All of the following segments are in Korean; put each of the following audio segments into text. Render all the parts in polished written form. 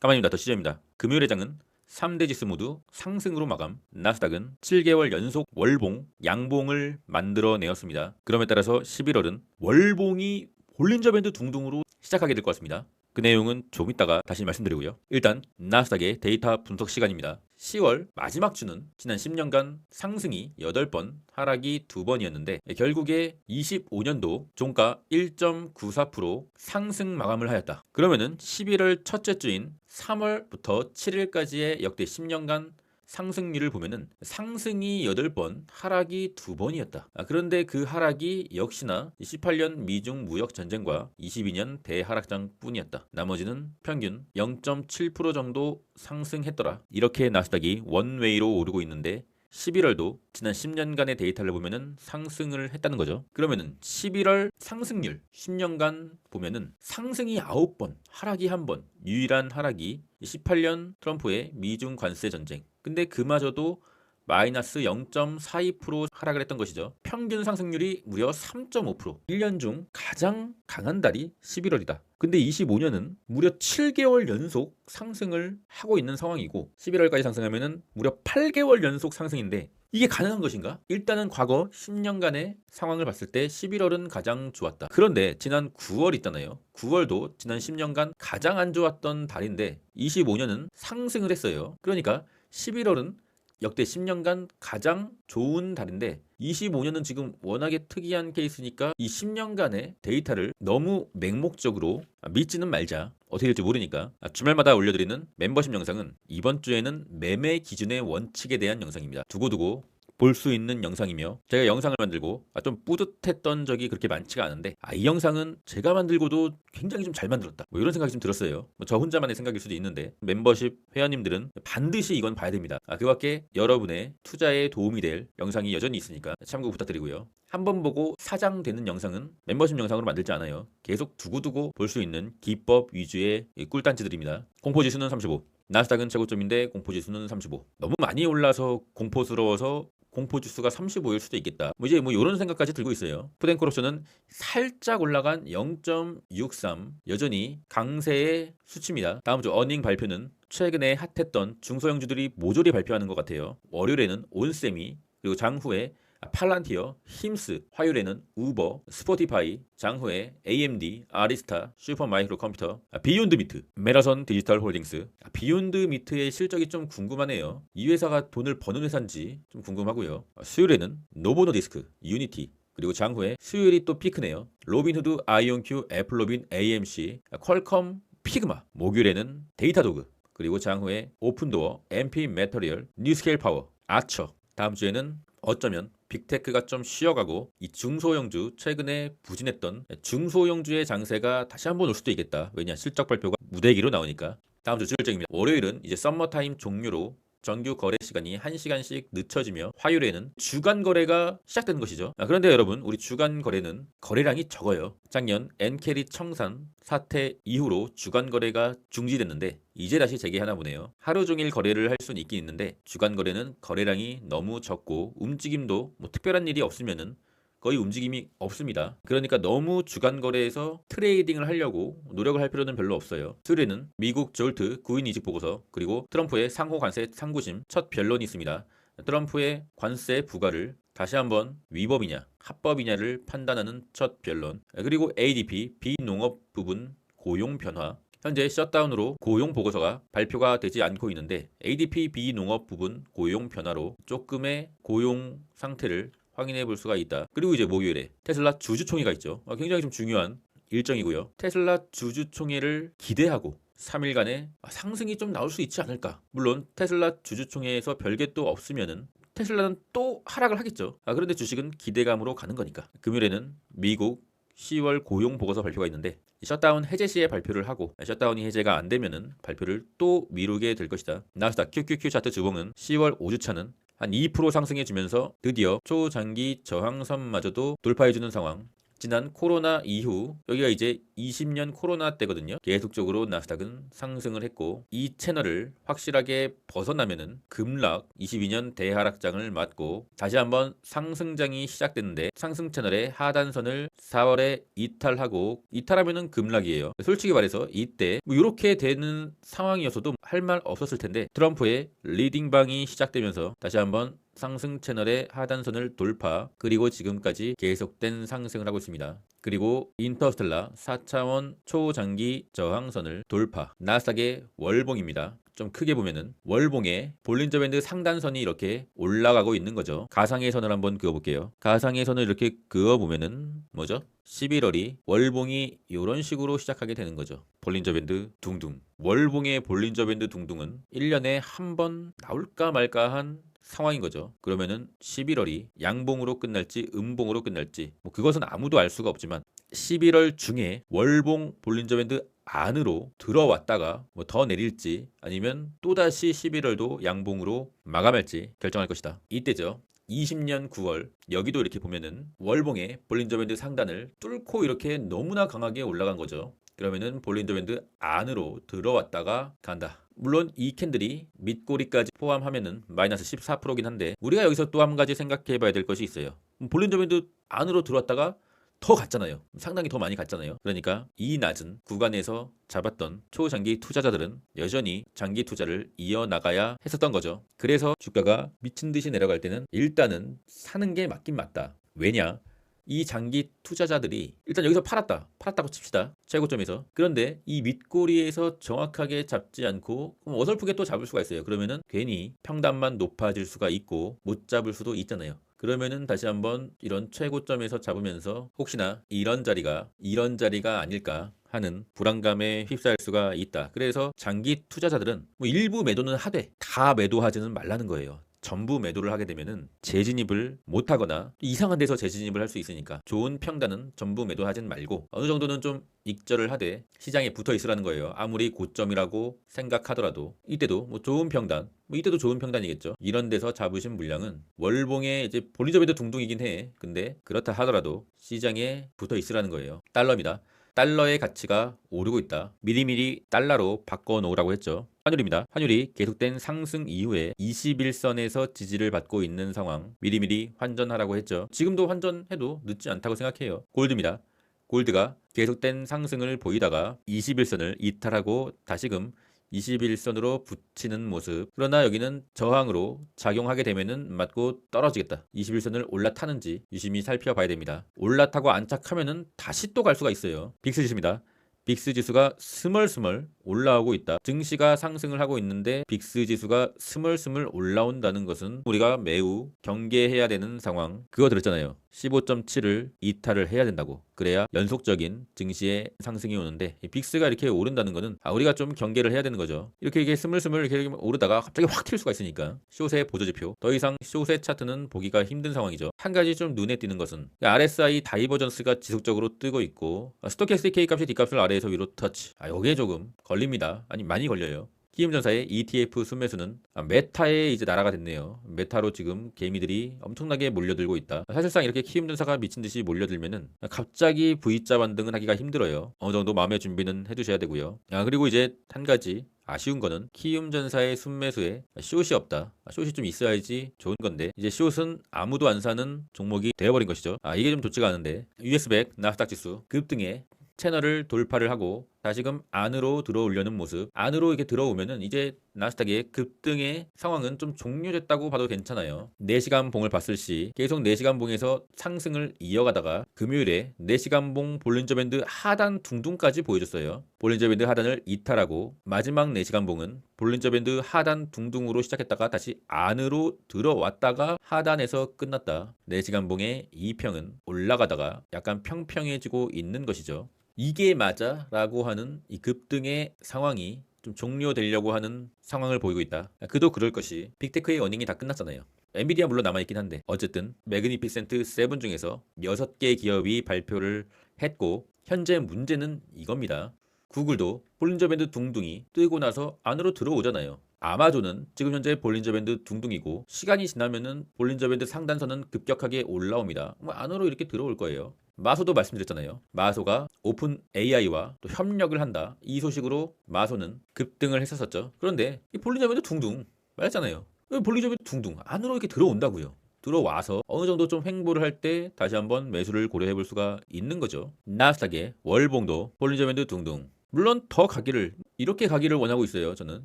까만입니다. 더 시점입니다. 금요일의 장은 3대 지수 모두 상승으로 마감. 나스닥은 7개월 연속 월봉, 양봉을 만들어내었습니다. 그럼에 따라서 11월은 월봉이 볼린저 밴드 둥둥으로 시작하게 될 것 같습니다. 그 내용은 좀 이따가 다시 말씀드리고요. 일단 나스닥의 데이터 분석 시간입니다. 10월 마지막 주는 지난 10년간 상승이 8번, 하락이 2번이었는데 결국에 25년도 종가 1.94% 상승 마감을 하였다. 그러면은 11월 첫째 주인 3월부터 7일까지의 역대 10년간 상승률을 보면은 상승이 8번, 하락이 2번이었다. 그런데 그 하락이 역시나 18년 미중 무역 전쟁과 22년 대하락장 뿐이었다. 나머지는 평균 0.7% 정도 상승했더라. 이렇게 나스닥이 원웨이로 오르고 있는데 11월도 지난 10년간의 데이터를 보면은 상승을 했다는 거죠. 그러면은 11월 상승률 10년간 보면은 상승이 9번, 하락이 1번, 유일한 하락이 18년 트럼프의 미중 관세 전쟁. 근데 그마저도 마이너스 0.42% 하락을 했던 것이죠. 평균 상승률이 무려 3.5%. 1년 중 가장 강한 달이 11월이다. 근데 25년은 무려 7개월 연속 상승을 하고 있는 상황이고 11월까지 상승하면은 무려 8개월 연속 상승인데 이게 가능한 것인가? 일단은 과거 10년간의 상황을 봤을 때 11월은 가장 좋았다. 그런데 지난 9월 있잖아요. 9월도 지난 10년간 가장 안 좋았던 달인데 25년은 상승을 했어요. 그러니까 11월은 역대 10년간 가장 좋은 달인데 25년은 지금 워낙에 특이한 케이스니까 이 10년간의 데이터를 너무 맹목적으로 믿지는 말자. 어떻게 될지 모르니까 주말마다 올려드리는 멤버십 영상은 이번 주에는 매매 기준의 원칙에 대한 영상입니다. 두고두고 볼 수 있는 영상이며 제가 영상을 만들고 좀 뿌듯했던 적이 그렇게 많지가 않은데 이 영상은 제가 만들고도 굉장히 좀 잘 만들었다 뭐 이런 생각이 좀 들었어요. 저 혼자만의 생각일 수도 있는데 멤버십 회원님들은 반드시 이건 봐야 됩니다. 그 밖에 여러분의 투자에 도움이 될 영상이 여전히 있으니까 참고 부탁드리고요. 한번 보고 사장되는 영상은 멤버십 영상으로 만들지 않아요. 계속 두고두고 볼 수 있는 기법 위주의 꿀단지들입니다. 공포지수는 35, 나스닥은 최고점인데 공포지수는 35. 너무 많이 올라서 공포스러워서 공포지수가 35일 수도 있겠다. 이제 이런 생각까지 들고 있어요. 푸덴코옵션은 살짝 올라간 0.63 여전히 강세의 수치입니다. 다음 주 어닝 발표는 최근에 핫했던 중소형주들이 모조리 발표하는 것 같아요. 월요일에는 온세미 그리고 장후에 팔란티어, 힘스, 화요일에는 우버, 스포티파이, 장후에 AMD, 아리스타, 슈퍼마이크로 컴퓨터, 비욘드 미트, 메라선 디지털 홀딩스. 비욘드 미트의 실적이 좀 궁금하네요. 이 회사가 돈을 버는 회사인지 좀 궁금하고요. 수요일에는 노보노디스크, 유니티, 그리고 장후에 수요일이 또 피크네요. 로빈후드, 아이온큐, 애플로빈, AMC, 퀄컴, 피그마. 목요일에는 데이터도그, 그리고 장후에 오픈도어, MP 매터리얼, 뉴스케일 파워, 아처. 다음 주에는 어쩌면 빅테크가 좀 쉬어가고 이 중소형주 최근에 부진했던 중소형주의 장세가 다시 한번 올 수도 있겠다. 왜냐 실적 발표가 무대기로 나오니까. 다음 주 주일적입니다. 월요일은 이제 썸머타임 종료로 정규 거래 시간이 1시간씩 늦춰지며 화요일에는 주간 거래가 시작되는 것이죠. 그런데 여러분 우리 주간 거래는 거래량이 적어요. 작년 엔캐리 청산 사태 이후로 주간 거래가 중지됐는데 이제 다시 재개하나 보네요. 하루 종일 거래를 할 수는 있긴 있는데 주간 거래는 거래량이 너무 적고 움직임도 특별한 일이 없으면은 거의 움직임이 없습니다. 그러니까 너무 주간 거래에서 트레이딩을 하려고 노력을 할 필요는 별로 없어요. 수요일에는 미국 졸트 구인 이직 보고서 그리고 트럼프의 상호 관세 상고심 첫 변론이 있습니다. 트럼프의 관세 부과를 다시 한번 위법이냐 합법이냐를 판단하는 첫 변론. 그리고 ADP 비농업 부분 고용 변화. 현재 셧다운으로 고용 보고서가 발표가 되지 않고 있는데 ADP 비농업 부분 고용 변화로 조금의 고용 상태를 확인해 볼 수가 있다. 그리고 이제 목요일에 테슬라 주주총회가 있죠. 굉장히 좀 중요한 일정이고요. 테슬라 주주총회를 기대하고 3일간의 상승이 좀 나올 수 있지 않을까. 물론 테슬라 주주총회에서 별게 또 없으면은 테슬라는 또 하락을 하겠죠. 그런데 주식은 기대감으로 가는 거니까. 금요일에는 미국 10월 고용 보고서 발표가 있는데 셧다운 해제 시에 발표를 하고 셧다운이 해제가 안 되면은 발표를 또 미루게 될 것이다. 나스닥 QQQ 차트 주봉은 10월 5주차는 한 2% 상승해주면서 드디어 초장기 저항선마저도 돌파해주는 상황. 지난 코로나 이후 여기가 이제 20년 코로나 때거든요. 계속적으로 나스닥은 상승을 했고 이 채널을 확실하게 벗어나면은 급락 22년 대하락장을 맞고 다시 한번 상승장이 시작됐는데 상승 채널의 하단선을 4월에 이탈하면은 급락이에요. 솔직히 말해서 이때 뭐 이렇게 되는 상황이었어도 할 말 없었을 텐데 트럼프의 리딩방이 시작되면서 다시 한번 상승 채널의 하단선을 돌파 그리고 지금까지 계속된 상승을 하고 있습니다. 그리고 인터스텔라 4차원 초장기 저항선을 돌파 나스닥의 월봉입니다. 좀 크게 보면은 월봉에 볼린저 밴드 상단선이 이렇게 올라가고 있는 거죠. 가상의 선을 한번 그어볼게요. 가상의 선을 이렇게 그어보면은 뭐죠? 11월이 월봉이 이런 식으로 시작하게 되는 거죠. 볼린저 밴드 둥둥. 월봉의 볼린저 밴드 둥둥은 1년에 한 번 나올까 말까 한 상황인 거죠. 그러면은 11월이 양봉으로 끝날지 음봉으로 끝날지 뭐 그것은 아무도 알 수가 없지만 11월 중에 월봉 볼린저 밴드 안으로 들어왔다가 뭐 더 내릴지 아니면 또다시 11월도 양봉으로 마감할지 결정할 것이다. 이때죠. 20년 9월 여기도 이렇게 보면은 월봉의 볼린저 밴드 상단을 뚫고 이렇게 너무나 강하게 올라간 거죠. 그러면은 볼린저 밴드 안으로 들어왔다가 간다. 물론 이 캔들이 밑꼬리까지 포함하면은 마이너스 14%긴 한데 우리가 여기서 또 한 가지 생각해 봐야 될 것이 있어요. 볼린저 밴드 안으로 들어왔다가 더 갔잖아요. 상당히 더 많이 갔잖아요. 그러니까 이 낮은 구간에서 잡았던 초장기 투자자들은 여전히 장기 투자를 이어나가야 했었던 거죠. 그래서 주가가 미친 듯이 내려갈 때는 일단은 사는 게 맞긴 맞다. 왜냐? 이 장기 투자자들이 일단 여기서 팔았다고 칩시다. 최고점에서. 그런데 이 밑꼬리에서 정확하게 잡지 않고 어설프게 또 잡을 수가 있어요. 그러면은 괜히 평단만 높아질 수가 있고 못 잡을 수도 있잖아요. 그러면은 다시 한번 이런 최고점에서 잡으면서 혹시나 이런 자리가 아닐까 하는 불안감에 휩싸일 수가 있다. 그래서 장기 투자자들은 뭐 일부 매도는 하되 다 매도하지는 말라는 거예요. 전부 매도를 하게 되면은 재진입을 못하거나 이상한 데서 재진입을 할 수 있으니까 좋은 평단은 전부 매도하진 말고 어느 정도는 좀 익절을 하되 시장에 붙어 있으라는 거예요. 아무리 고점이라고 생각하더라도 이때도 뭐 좋은 평단 이때도 좋은 평단이겠죠. 이런 데서 잡으신 물량은 월봉에 이제 볼린저 밴드 둥둥이긴 해. 근데 그렇다 하더라도 시장에 붙어 있으라는 거예요. 달러입니다. 달러의 가치가 오르고 있다. 미리미리 달러로 바꿔놓으라고 했죠. 환율입니다. 환율이 계속된 상승 이후에 21선에서 지지를 받고 있는 상황. 미리미리 환전하라고 했죠. 지금도 환전해도 늦지 않다고 생각해요. 골드입니다. 골드가 계속된 상승을 보이다가 21선을 이탈하고 다시금 21선으로 붙이는 모습. 그러나 여기는 저항으로 작용하게 되면은 맞고 떨어지겠다. 21선을 올라타는지 유심히 살펴봐야 됩니다. 올라타고 안착하면은 다시 또 갈 수가 있어요. 빅스 지수입니다. 빅스 지수가 스멀스멀 올라오고 있다. 증시가 상승을 하고 있는데 빅스 지수가 스멀스멀 올라온다는 것은 우리가 매우 경계해야 되는 상황. 그거 들었잖아요. 15.7을 이탈을 해야 된다고. 그래야 연속적인 증시의 상승이 오는데 이 빅스가 이렇게 오른다는 것은 우리가 좀 경계를 해야 되는 거죠. 이렇게 스물스물 이렇게 오르다가 갑자기 확 튈 수가 있으니까. 숏의 보조지표. 더 이상 숏의 차트는 보기가 힘든 상황이죠. 한 가지 좀 눈에 띄는 것은 RSI 다이버전스가 지속적으로 뜨고 있고 스토캐스틱 K값이 D값을 아래에서 위로 터치. 여기에 조금 걸립니다. 아니 많이 걸려요. 키움전사의 ETF 순매수는 메타에 이제 나라가 됐네요. 메타로 지금 개미들이 엄청나게 몰려들고 있다. 사실상 이렇게 키움전사가 미친 듯이 몰려들면은 갑자기 V자 반등은 하기가 힘들어요. 어느 정도 마음의 준비는 해두셔야 되고요. 그리고 이제 한 가지 아쉬운 거는 키움전사의 순매수에 숏이 없다. 숏이 좀 있어야지 좋은 건데 이제 숏은 아무도 안 사는 종목이 되어버린 것이죠. 이게 좀 좋지가 않은데 US100 나스닥 지수 급등에 채널을 돌파를 하고 다시금 안으로 들어오려는 모습. 안으로 이렇게 들어오면은 이제 나스닥의 급등의 상황은 좀 종료됐다고 봐도 괜찮아요. 4시간 봉을 봤을 시 계속 4시간 봉에서 상승을 이어가다가 금요일에 4시간 봉 볼린저 밴드 하단 둥둥까지 보여줬어요. 볼린저 밴드 하단을 이탈하고 마지막 4시간 봉은 볼린저 밴드 하단 둥둥으로 시작했다가 다시 안으로 들어왔다가 하단에서 끝났다. 4시간 봉의 2평은 올라가다가 약간 평평해지고 있는 것이죠. 이게 맞아? 라고 하는 이 급등의 상황이 좀 종료되려고 하는 상황을 보이고 있다. 그도 그럴 것이 빅테크의 어닝이 다 끝났잖아요. 엔비디아 물론 남아있긴 한데 어쨌든 매그니피센트 7 중에서 6개 기업이 발표를 했고 현재 문제는 이겁니다. 구글도 볼린저 밴드 둥둥이 뜨고 나서 안으로 들어오잖아요. 아마존은 지금 현재 볼린저 밴드 둥둥이고 시간이 지나면은 볼린저 밴드 상단선은 급격하게 올라옵니다. 안으로 이렇게 들어올 거예요. 마소도 말씀드렸잖아요. 마소가 오픈 AI와 또 협력을 한다. 이 소식으로 마소는 급등을 했었죠. 그런데 이 볼리저밴드 둥둥 말했잖아요. 볼리저밴드 둥둥 안으로 이렇게 들어온다고요. 들어와서 어느 정도 좀 횡보를 할 때 다시 한번 매수를 고려해 볼 수가 있는 거죠. 나스닥의 월봉도 볼리저밴드 둥둥. 물론 더 가기를 이렇게 가기를 원하고 있어요. 저는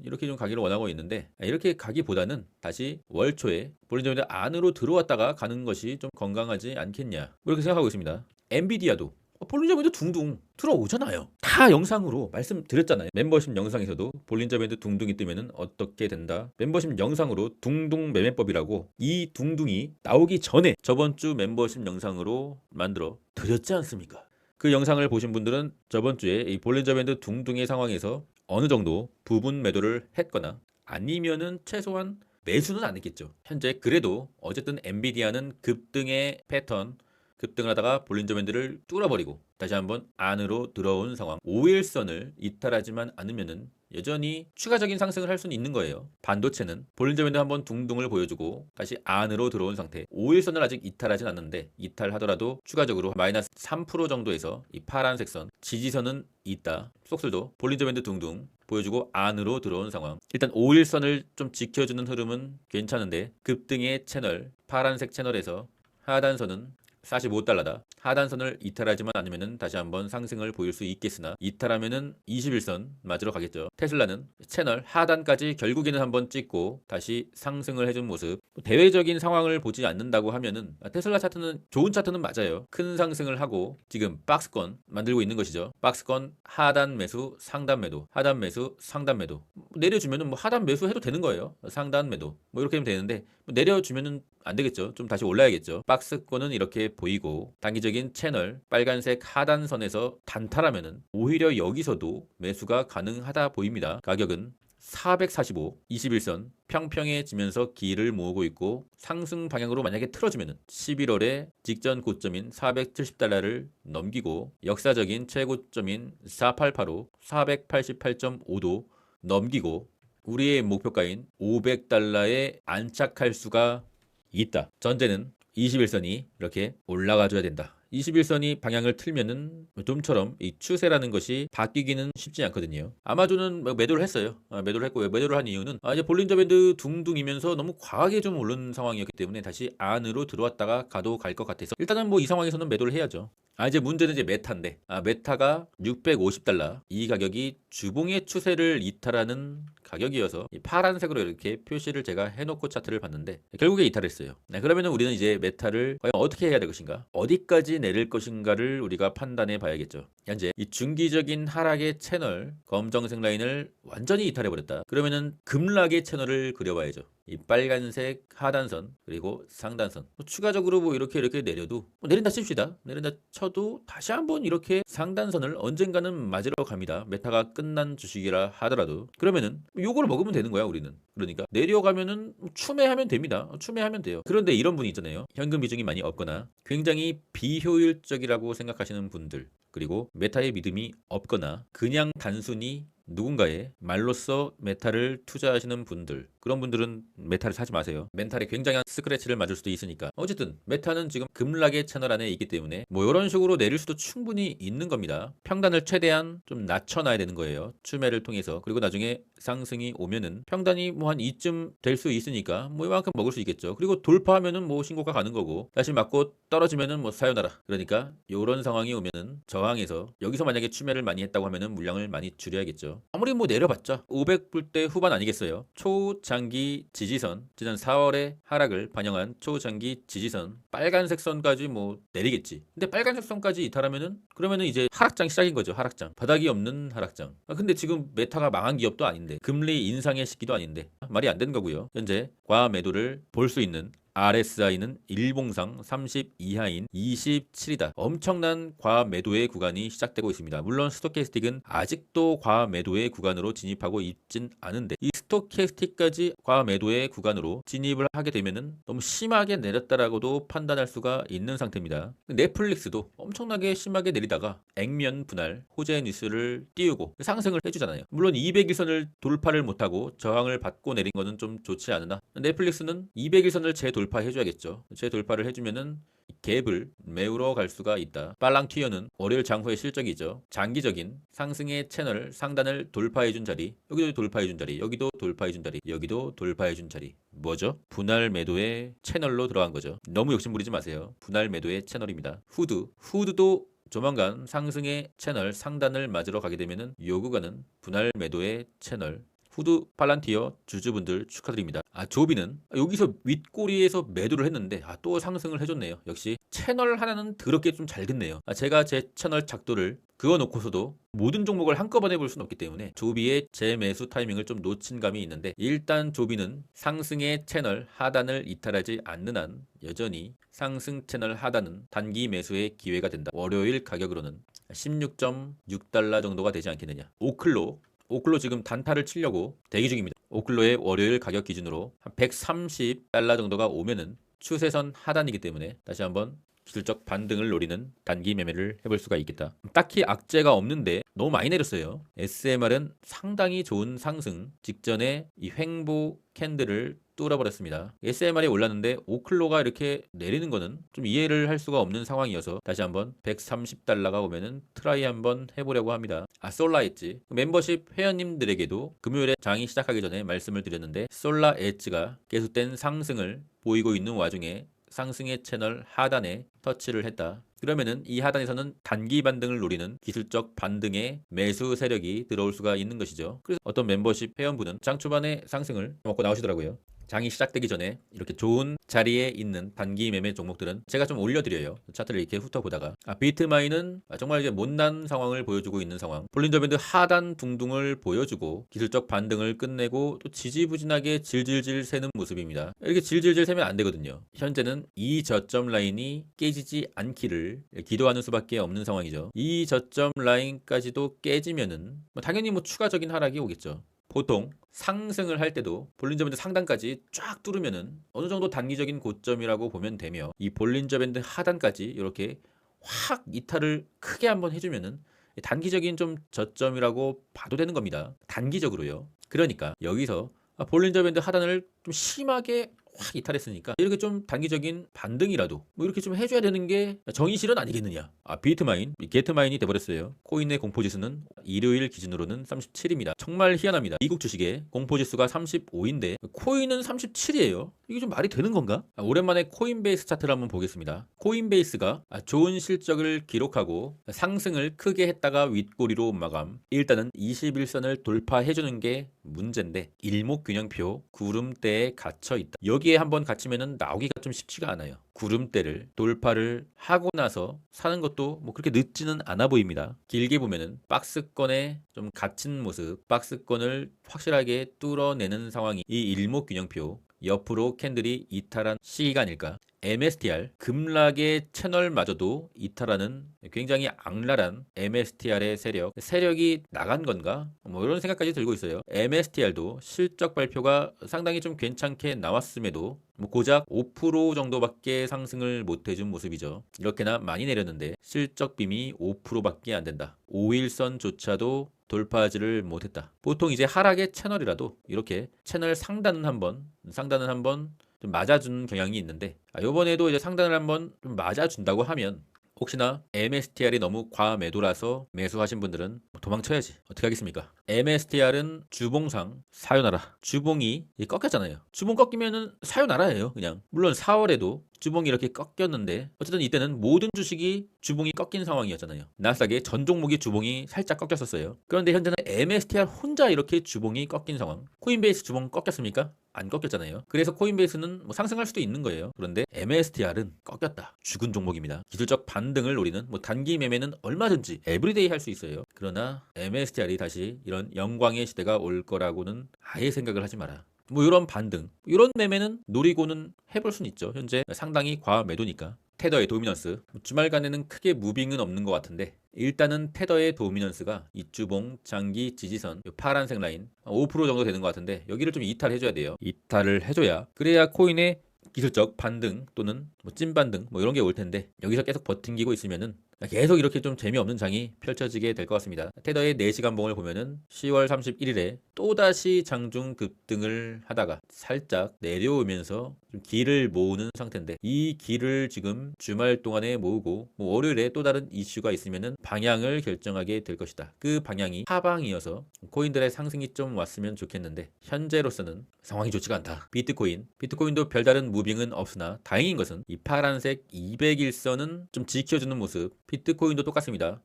이렇게 좀 가기를 원하고 있는데 이렇게 가기보다는 다시 월초에 볼린저밴드 안으로 들어왔다가 가는 것이 좀 건강하지 않겠냐 그렇게 생각하고 있습니다. 엔비디아도 볼린저밴드 둥둥 들어오잖아요. 다 영상으로 말씀드렸잖아요. 멤버십 영상에서도 볼린저밴드 둥둥이 뜨면은 어떻게 된다. 멤버십 영상으로 둥둥 매매법이라고 이 둥둥이 나오기 전에 저번 주 멤버십 영상으로 만들어 드렸지 않습니까? 그 영상을 보신 분들은 저번 주에 이 볼린저밴드 둥둥의 상황에서 어느 정도 부분 매도를 했거나 아니면은 최소한 매수는 안 했겠죠. 현재 그래도 어쨌든 엔비디아는 급등의 패턴, 급등을 하다가 볼린저밴드를 뚫어버리고 다시 한번 안으로 들어온 상황. 5일선을 이탈하지만 않으면은 여전히 추가적인 상승을 할 수는 있는 거예요. 반도체는 볼린저밴드 한번 둥둥을 보여주고 다시 안으로 들어온 상태. 5일선을 아직 이탈하진 않는데 이탈하더라도 추가적으로 마이너스 3% 정도에서 이 파란색 선 지지선은 있다. 속술도 볼린저밴드 둥둥 보여주고 안으로 들어온 상황. 일단 5일선을 좀 지켜주는 흐름은 괜찮은데 급등의 채널 파란색 채널에서 하단선은 45달러다. 하단선을 이탈하지만 않으면 다시 한번 상승을 보일 수 있겠으나 이탈하면은 21선 맞으러 가겠죠. 테슬라는 채널 하단까지 결국에는 한번 찍고 다시 상승을 해준 모습. 대외적인 상황을 보지 않는다고 하면은 테슬라 차트는 좋은 차트는 맞아요. 큰 상승을 하고 지금 박스권 만들고 있는 것이죠. 박스권 하단 매수, 상단 매도, 하단 매수, 상단 매도. 내려주면은 뭐 하단 매수 해도 되는 거예요. 상단 매도 뭐 이렇게 하면 되는데 내려주면은 안 되겠죠. 좀 다시 올라야겠죠. 박스권은 이렇게 보이고 단기적인 채널 빨간색 하단선에서 단타라면은 오히려 여기서도 매수가 가능하다 보입니다. 가격은 445, 21선 평평해지면서 기를 모으고 있고 상승 방향으로 만약에 틀어지면은 11월에 직전 고점인 470달러를 넘기고 역사적인 최고점인 488로 488.5도 넘기고 우리의 목표가인 500달러에 안착할 수가 있다. 전제는 21선이 이렇게 올라가줘야 된다. 21선이 방향을 틀면은 좀처럼 이 추세라는 것이 바뀌기는 쉽지 않거든요. 아마존은 매도를 했어요. 매도를 했고 매도를 한 이유는 이제 볼린저밴드 둥둥이면서 너무 과하게 좀 오른 상황이었기 때문에 다시 안으로 들어왔다가 가도 갈 것 같아서 일단은 뭐 이 상황에서는 매도를 해야죠. 이제 문제는 이제 메타인데 메타가 650달러 이 가격이 주봉의 추세를 이탈하는 가격이어서 이 파란색으로 이렇게 표시를 제가 해놓고 차트를 봤는데 결국에 이탈했어요. 그러면은 우리는 이제 메타를 과연 어떻게 해야 될 것인가 어디까지 내릴 것인가를 우리가 판단해 봐야겠죠. 현재 이 중기적인 하락의 채널 검정색 라인을 완전히 이탈해 버렸다. 그러면은 급락의 채널을 그려봐야죠. 이 빨간색 하단선 그리고 상단선 추가적으로 뭐 이렇게 내려도 내린다 칩시다. 내린다 쳐도 다시 한번 이렇게 상단선을 언젠가는 맞으러 갑니다. 메타가 끝난 주식이라 하더라도 그러면은 요걸 먹으면 되는 거야 우리는. 그러니까 내려가면은 추매하면 됩니다. 추매하면 돼요. 그런데 이런 분이 있잖아요. 현금 비중이 많이 없거나 굉장히 비효율적이라고 생각하시는 분들 그리고 메타의 믿음이 없거나 그냥 단순히 누군가의 말로써 메타를 투자하시는 분들 그런 분들은 메타를 사지 마세요. 멘탈에 굉장한 스크래치를 맞을 수도 있으니까. 어쨌든 메타는 지금 급락의 채널 안에 있기 때문에 뭐 이런 식으로 내릴 수도 충분히 있는 겁니다. 평단을 최대한 좀 낮춰놔야 되는 거예요. 추매를 통해서. 그리고 나중에 상승이 오면은 평단이 뭐 한 이쯤 될 수 있으니까 뭐 이만큼 먹을 수 있겠죠. 그리고 돌파하면은 뭐 신고가 가는 거고 다시 맞고 떨어지면은 뭐 사요나라. 그러니까 이런 상황이 오면은 저항에서 여기서 만약에 추매를 많이 했다고 하면은 물량을 많이 줄여야겠죠. 아무리 뭐 내려봤자 500불대 후반 아니겠어요. 초장기 지지선 지난 4월의 하락을 반영한 초장기 지지선 빨간색 선까지 뭐 내리겠지. 근데 빨간색 선까지 이탈하면은 그러면은 이제 하락장 시작인 거죠. 하락장 바닥이 없는 하락장. 근데 지금 메타가 망한 기업도 아닌데 금리 인상의 시기도 아닌데 말이 안 되는 거고요. 현재 과매도를 볼 수 있는 RSI는 일봉상 30 이하인 27이다. 엄청난 과매도의 구간이 시작되고 있습니다. 물론 스토캐스틱은 아직도 과매도의 구간으로 진입하고 있진 않은데 이 스토캐스틱까지 과매도의 구간으로 진입을 하게 되면은 너무 심하게 내렸다라고도 판단할 수가 있는 상태입니다. 넷플릭스도 엄청나게 심하게 내리다가 액면 분할 호재 뉴스를 띄우고 상승을 해주잖아요. 물론 200일선을 돌파를 못하고 저항을 받고 내린 거는 좀 좋지 않으나 넷플릭스는 200일선을 재돌 재돌파해줘야겠죠. 재돌파를 해주면은 갭을 메우러 갈 수가 있다. 팔랑튀어는 월요일 장후의 실적이죠. 장기적인 상승의 채널 상단을 돌파해준 자리, 여기도 돌파해준 자리, 여기도 돌파해준 자리, 여기도 돌파해준 자리. 뭐죠? 분할 매도의 채널로 들어간 거죠. 너무 욕심부리지 마세요. 분할 매도의 채널입니다. 후드도 조만간 상승의 채널 상단을 맞으러 가게 되면은 요 구간은 분할 매도의 채널. 후드 팔란티어 주주분들 축하드립니다. 조비는 여기서 윗꼬리에서 매도를 했는데 또 상승을 해줬네요. 역시 채널 하나는 더럽게 좀 잘 듣네요. 제가 제 채널 작도를 그거 놓고서도 모든 종목을 한꺼번에 볼 수는 없기 때문에 조비의 재매수 타이밍을 좀 놓친 감이 있는데, 일단 조비는 상승의 채널 하단을 이탈하지 않는 한 여전히 상승 채널 하단은 단기 매수의 기회가 된다. 월요일 가격으로는 16.6달러 정도가 되지 않겠느냐. 오클로 지금 단타를 치려고 대기 중입니다. 오클로의 월요일 가격 기준으로 한 130달러 정도가 오면은 추세선 하단이기 때문에 다시 한번 기술적 반등을 노리는 단기 매매를 해볼 수가 있겠다. 딱히 악재가 없는데 너무 많이 내렸어요. SMR은 상당히 좋은 상승 직전에 이 횡보 캔들을 뚫어버렸습니다. SMR이 올랐는데 오클로가 이렇게 내리는 거는 좀 이해를 할 수가 없는 상황이어서 다시 한번 130달러가 오면은 트라이 한번 해보려고 합니다. 솔라 엣지 멤버십 회원님들에게도 금요일에 장이 시작하기 전에 말씀을 드렸는데, 솔라 엣지가 계속된 상승을 보이고 있는 와중에 상승의 채널 하단에 터치를 했다. 그러면은 이 하단에서는 단기 반등을 노리는 기술적 반등의 매수 세력이 들어올 수가 있는 것이죠. 그래서 어떤 멤버십 회원분은 장 초반에 상승을 먹고 나오시더라고요. 장이 시작되기 전에 이렇게 좋은 자리에 있는 단기 매매 종목들은 제가 좀 올려드려요. 차트를 이렇게 훑어보다가 비트마인은 정말 이제 못난 상황을 보여주고 있는 상황. 볼린저 밴드 하단 둥둥을 보여주고 기술적 반등을 끝내고 또 지지부진하게 질질질 새는 모습입니다. 이렇게 질질질 새면 안 되거든요. 현재는 이 저점 라인이 깨지지 않기를 기도하는 수밖에 없는 상황이죠. 이 저점 라인까지도 깨지면은 당연히 추가적인 하락이 오겠죠. 보통 상승을 할 때도 볼린저 밴드 상단까지 쫙 뚫으면은 어느 정도 단기적인 고점이라고 보면 되며, 이 볼린저 밴드 하단까지 이렇게 확 이탈을 크게 한번 해주면은 단기적인 좀 저점이라고 봐도 되는 겁니다. 단기적으로요. 그러니까 여기서 볼린저 밴드 하단을 좀 심하게 확 이탈했으니까 이렇게 좀 단기적인 반등이라도 이렇게 좀 해줘야 되는 게 정의실은 아니겠느냐. 비트마인, 게트마인이 돼버렸어요. 코인의 공포지수는 일요일 기준으로는 37입니다. 정말 희한합니다. 미국 주식의 공포지수가 35인데 코인은 37이에요. 이게 좀 말이 되는 건가? 오랜만에 코인베이스 차트를 한번 보겠습니다. 코인베이스가 좋은 실적을 기록하고 상승을 크게 했다가 윗꼬리로 마감. 일단은 21선을 돌파해주는 게 문제인데 일목균형표 구름대에 갇혀있다. 여기에 한번 갇히면은 나오기가 좀 쉽지가 않아요. 구름대를 돌파를 하고 나서 사는 것도 그렇게 늦지는 않아 보입니다. 길게 보면은 박스권에 좀 갇힌 모습, 박스권을 확실하게 뚫어내는 상황이 이 일목균형표 옆으로 캔들이 이탈한 시기가 아닐까. MSTR 급락의 채널마저도 이탈하는 굉장히 악랄한 MSTR의 세력이 나간 건가? 이런 생각까지 들고 있어요. MSTR도 실적 발표가 상당히 좀 괜찮게 나왔음에도 고작 5% 정도밖에 상승을 못해준 모습이죠. 이렇게나 많이 내렸는데 실적 빔이 5%밖에 안 된다. 5일선조차도 돌파하지를 못했다. 보통 이제 하락의 채널이라도 이렇게 채널 상단은 한번 좀 맞아주는 경향이 있는데, 이번에도 이제 상단을 한번 좀 맞아준다고 하면 혹시나 MSTR이 너무 과매도라서 매수하신 분들은 도망쳐야지. 어떻게 하겠습니까? MSTR은 주봉상 사요나라. 주봉이 꺾였잖아요. 주봉 꺾이면은 사요나라예요. 그냥. 물론 4월에도 주봉이 이렇게 꺾였는데 어쨌든 이때는 모든 주식이 주봉이 꺾인 상황이었잖아요. 나스닥의 전 종목이 주봉이 살짝 꺾였었어요. 그런데 현재는 MSTR 혼자 이렇게 주봉이 꺾인 상황. 코인베이스 주봉 꺾였습니까? 안 꺾였잖아요. 그래서 코인베이스는 상승할 수도 있는 거예요. 그런데 MSTR은 꺾였다. 죽은 종목입니다. 기술적 반등을 노리는 단기 매매는 얼마든지 에브리데이 할 수 있어요. 그러나 MSTR이 다시 이런 영광의 시대가 올 거라고는 아예 생각을 하지 마라. 이런 반등, 이런 매매는 노리고는 해볼 수는 있죠. 현재 상당히 과매도니까. 테더의 도미넌스, 주말간에는 크게 무빙은 없는 것 같은데 일단은 테더의 도미넌스가 이주봉 장기 지지선 파란색 라인 5% 정도 되는 것 같은데 여기를 좀 이탈해줘야 돼요. 이탈을 해줘야 그래야 코인의 기술적 반등 또는 찐반등 이런 게 올 텐데, 여기서 계속 버팅기고 있으면은 계속 이렇게 좀 재미없는 장이 펼쳐지게 될 것 같습니다. 테더의 4시간 봉을 보면은 10월 31일에 또다시 장중 급등을 하다가 살짝 내려오면서 좀 기를 모으는 상태인데, 이 기를 지금 주말 동안에 모으고 월요일에 또 다른 이슈가 있으면은 방향을 결정하게 될 것이다. 그 방향이 하방이어서 코인들의 상승이 좀 왔으면 좋겠는데, 현재로서는 상황이 좋지가 않다. 비트코인도 별다른 무빙은 없으나 다행인 것은 이 파란색 200일선은 좀 지켜주는 모습. 비트코인도 똑같습니다.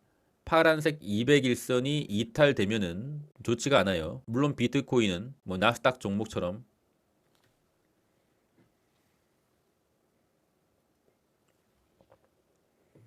파란색 200일선이 이탈되면은 좋지가 않아요. 물론 비트코인은 나스닥 종목처럼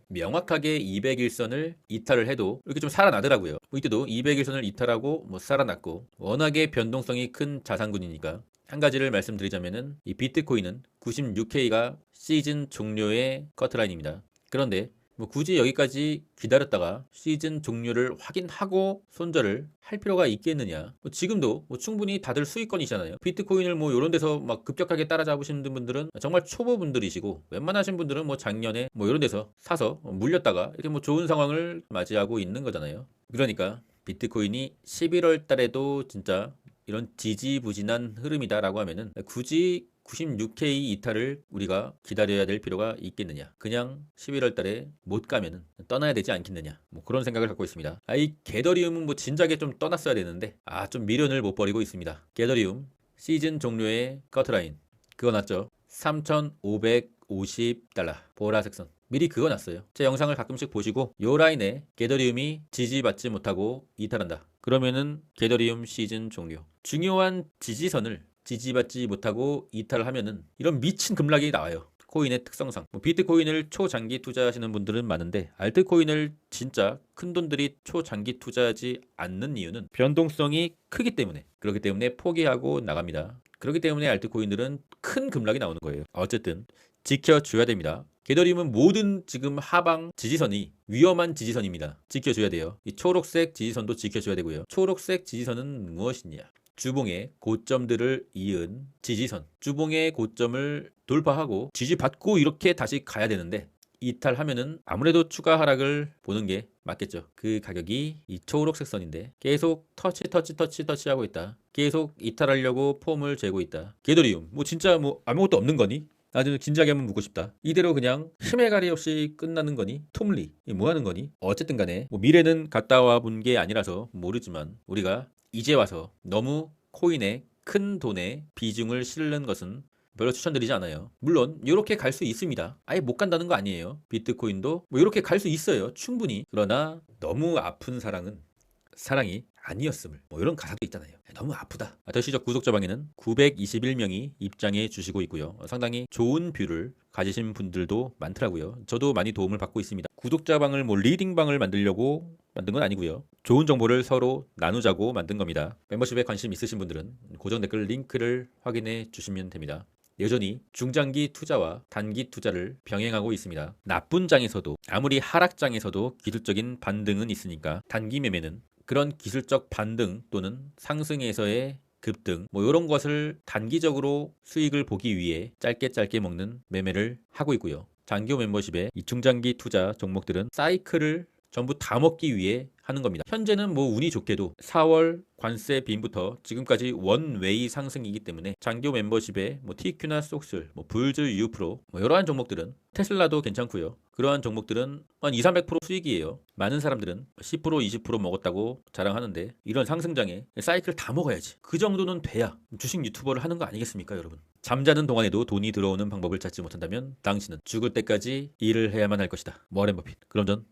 명확하게 200일선을 이탈을 해도 이렇게 좀 살아나더라고요. 이때도 200일선을 이탈하고 살아났고, 워낙에 변동성이 큰 자산군이니까. 한 가지를 말씀드리자면은 이 비트코인은 96K가 시즌 종료의 커트라인입니다. 그런데 굳이 여기까지 기다렸다가 시즌 종료를 확인하고 손절을 할 필요가 있겠느냐. 지금도 충분히 다들 수익권이잖아요. 비트코인을 이런 데서 막 급격하게 따라잡으시는 분들은 정말 초보분들이시고, 웬만하신 분들은 작년에 이런 데서 사서 물렸다가 이렇게 좋은 상황을 맞이하고 있는 거잖아요. 그러니까 비트코인이 11월 달에도 진짜 이런 지지부진한 흐름이다라고 하면은 굳이 96K 이탈을 우리가 기다려야 될 필요가 있겠느냐. 그냥 11월 달에 못 가면은 떠나야 되지 않겠느냐. 그런 생각을 갖고 있습니다. 이 게더리움은 진작에 좀 떠났어야 되는데 좀 미련을 못 버리고 있습니다. 게더리움 시즌 종료의 커트라인 그거 났죠. 3,550달러 보라색 선. 미리 그거 났어요. 제 영상을 가끔씩 보시고 요 라인에 게더리움이 지지받지 못하고 이탈한다. 그러면은 게더리움 시즌 종료. 중요한 지지선을 지지받지 못하고 이탈을 하면은 이런 미친 급락이 나와요. 코인의 특성상. 비트코인을 초장기 투자하시는 분들은 많은데, 알트코인을 진짜 큰돈들이 초장기 투자하지 않는 이유는 변동성이 크기 때문에. 그렇기 때문에 포기하고 나갑니다. 그렇기 때문에 알트코인들은 큰 급락이 나오는 거예요. 어쨌든 지켜줘야 됩니다. 게더리움은 모든 지금 하방 지지선이 위험한 지지선입니다. 지켜줘야 돼요. 이 초록색 지지선도 지켜줘야 되고요. 초록색 지지선은 무엇이냐? 주봉의 고점들을 이은 지지선. 주봉의 고점을 돌파하고 지지받고 이렇게 다시 가야 되는데, 이탈하면은 아무래도 추가 하락을 보는 게 맞겠죠. 그 가격이 이 초록색 선인데 계속 터치하고 있다. 계속 이탈하려고 폼을 재고 있다. 게더리움 진짜 아무것도 없는 거니? 아주 진지하게 한번 묻고 싶다. 이대로 그냥 힘의 가리 없이 끝나는 거니? 톰리 뭐 하는 거니? 어쨌든 간에 미래는 갔다 와 본 게 아니라서 모르지만, 우리가 이제 와서 너무 코인에 큰 돈의 비중을 실는 것은 별로 추천드리지 않아요. 물론 이렇게 갈 수 있습니다. 아예 못 간다는 거 아니에요. 비트코인도 이렇게 갈 수 있어요. 충분히. 그러나 너무 아픈 사랑이 아니었음을 이런 가사도 있잖아요. 너무 아프다. 더시적 구독자 방에는 921명이 입장해 주시고 있고요. 상당히 좋은 뷰를 가지신 분들도 많더라고요. 저도 많이 도움을 받고 있습니다. 구독자 방을 리딩방을 만들려고 만든 건 아니고요. 좋은 정보를 서로 나누자고 만든 겁니다. 멤버십에 관심 있으신 분들은 고정 댓글 링크를 확인해 주시면 됩니다. 여전히 중장기 투자와 단기 투자를 병행하고 있습니다. 나쁜 장에서도, 아무리 하락장에서도 기술적인 반등은 있으니까 단기 매매는 그런 기술적 반등 또는 상승에서의 급등 이런 것을 단기적으로 수익을 보기 위해 짧게 먹는 매매를 하고 있고요. 장교 멤버십의 이 중장기 투자 종목들은 사이클을 전부 다 먹기 위해 하는 겁니다. 현재는 운이 좋게도 4월 관세 빈부터 지금까지 원웨이 상승이기 때문에 장교 멤버십에 TQ나 속술, 불즈 유프로 이러한 종목들은, 테슬라도 괜찮고요. 그러한 종목들은 한 200~300% 수익이에요. 많은 사람들은 10% 20% 먹었다고 자랑하는데, 이런 상승장에 사이클 다 먹어야지. 그 정도는 돼야 주식 유튜버를 하는 거 아니겠습니까, 여러분? 잠자는 동안에도 돈이 들어오는 방법을 찾지 못한다면 당신은 죽을 때까지 일을 해야만 할 것이다. 워렌 버핏. 그럼 전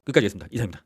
끝까지 했습니다. 이상입니다.